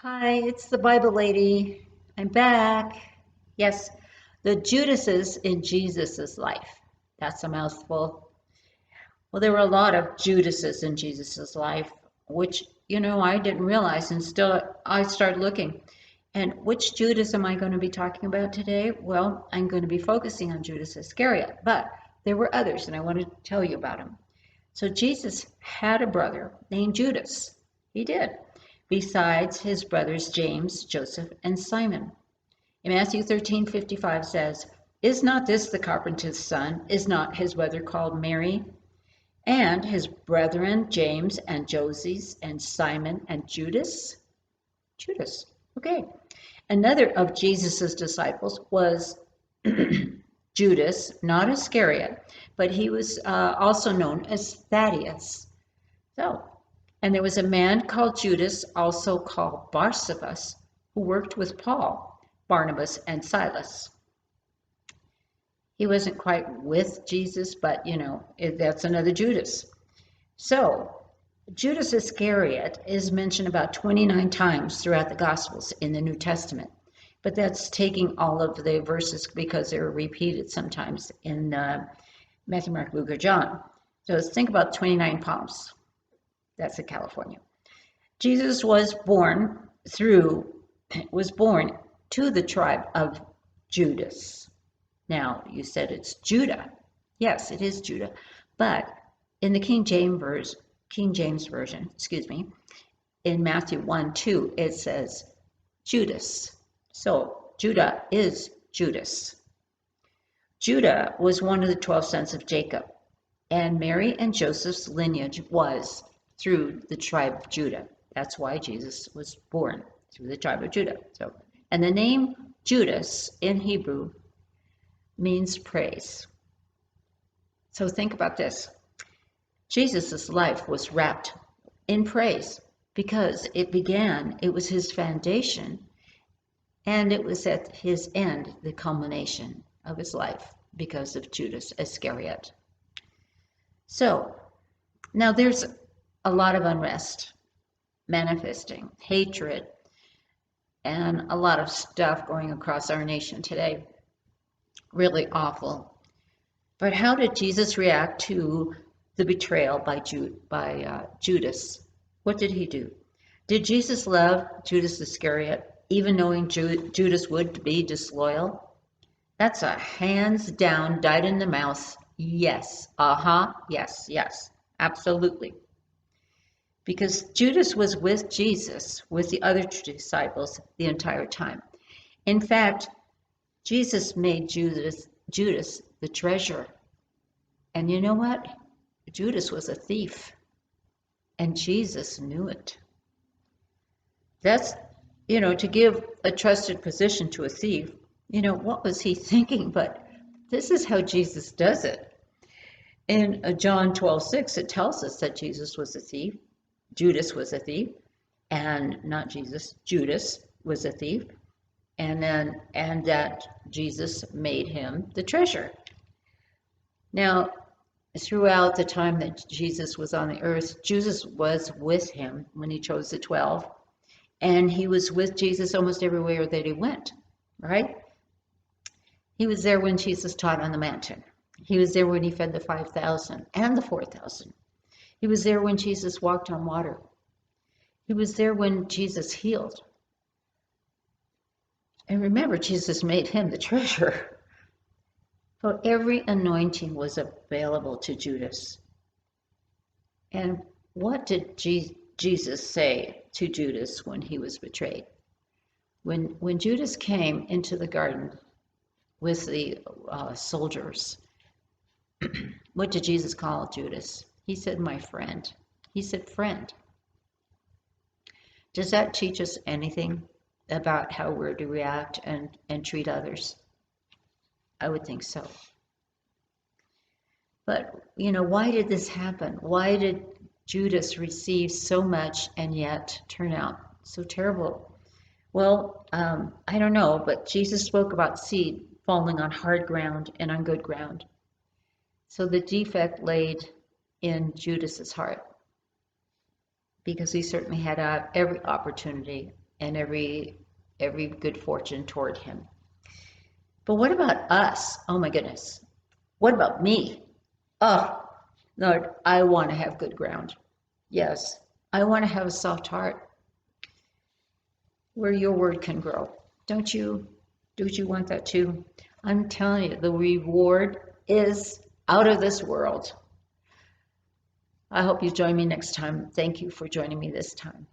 Hi, it's the Bible lady. I'm back. Yes, the Judases in Jesus's life. That's a mouthful. Well, there were a lot of Judases in Jesus's life, which, I didn't realize. And still, I started looking. And which Judas am I going to be talking about today? Well, I'm going to be focusing on Judas Iscariot, but there were others, and I want to tell you about them. So Jesus had a brother named Judas. He did, besides his brothers James, Joseph, and Simon. In Matthew 13:55 says, "Is not this the carpenter's son? Is not his mother called Mary? And his brethren James and Joses and Simon and Judas?" Judas. Okay. Another of Jesus's disciples was Judas, not Iscariot, but he was also known as Thaddeus. So, and there was a man called Judas, also called Barsabas, who worked with Paul, Barnabas, and Silas. He wasn't quite with Jesus, but that's another Judas. So, Judas Iscariot is mentioned about 29 times throughout the Gospels in the New Testament. But that's taking all of the verses because they're repeated sometimes in Matthew, Mark, Luke, or John. So let's think about 29 palms. That's in California. Jesus was born to the tribe of Judas. Now, you said it's Judah. Yes, it is Judah. But in the King James Version, in Matthew 1:2, it says Judas. So Judah is Judas. Judah was one of the 12 sons of Jacob, and Mary and Joseph's lineage was through the tribe of Judah. That's why Jesus was born through the tribe of Judah. So, and the name Judas in Hebrew means praise. So think about this. Jesus' life was wrapped in praise because it was his foundation, and it was at his end, the culmination of his life because of Judas Iscariot. So now there's a lot of unrest manifesting, hatred, and a lot of stuff going across our nation today. Really awful. But how did Jesus react to the betrayal by Judas? What did he do? Did Jesus love Judas Iscariot, even knowing Judas would be disloyal? That's a hands down, died in the mouth. Yes. Yes. Absolutely. Because Judas was with Jesus, with the other disciples, the entire time. In fact, Jesus made Judas the treasurer. And you know what? Judas was a thief. And Jesus knew it. That's, to give a trusted position to a thief, what was he thinking? But this is how Jesus does it. In John 12:6, it tells us that Jesus was a thief. Judas was a thief, and not Jesus, Judas was a thief, and that Jesus made him the treasurer. Now, throughout the time that Jesus was on the earth, Jesus was with him when he chose the 12, and he was with Jesus almost everywhere that he went, right? He was there when Jesus taught on the mountain. He was there when he fed the 5,000 and the 4,000. He was there when Jesus walked on water. He was there when Jesus healed. And remember, Jesus made him the treasurer. So every anointing was available to Judas. And what did Jesus say to Judas when he was betrayed? When Judas came into the garden with the soldiers, what did Jesus call Judas? He said, "My friend." He said, "Friend." Does that teach us anything about how we're to react and treat others? I would think so. But, why did this happen? Why did Judas receive so much and yet turn out so terrible? Well, I don't know, but Jesus spoke about seed falling on hard ground and on good ground. So the defect laid in Judas's heart, because he certainly had every opportunity and every good fortune toward him. But what about us? Oh my goodness. What about me? Oh, Lord, I want to have good ground. Yes, I want to have a soft heart where your word can grow. Don't you? Don't you want that too? I'm telling you, the reward is out of this world. I hope you join me next time. Thank you for joining me this time.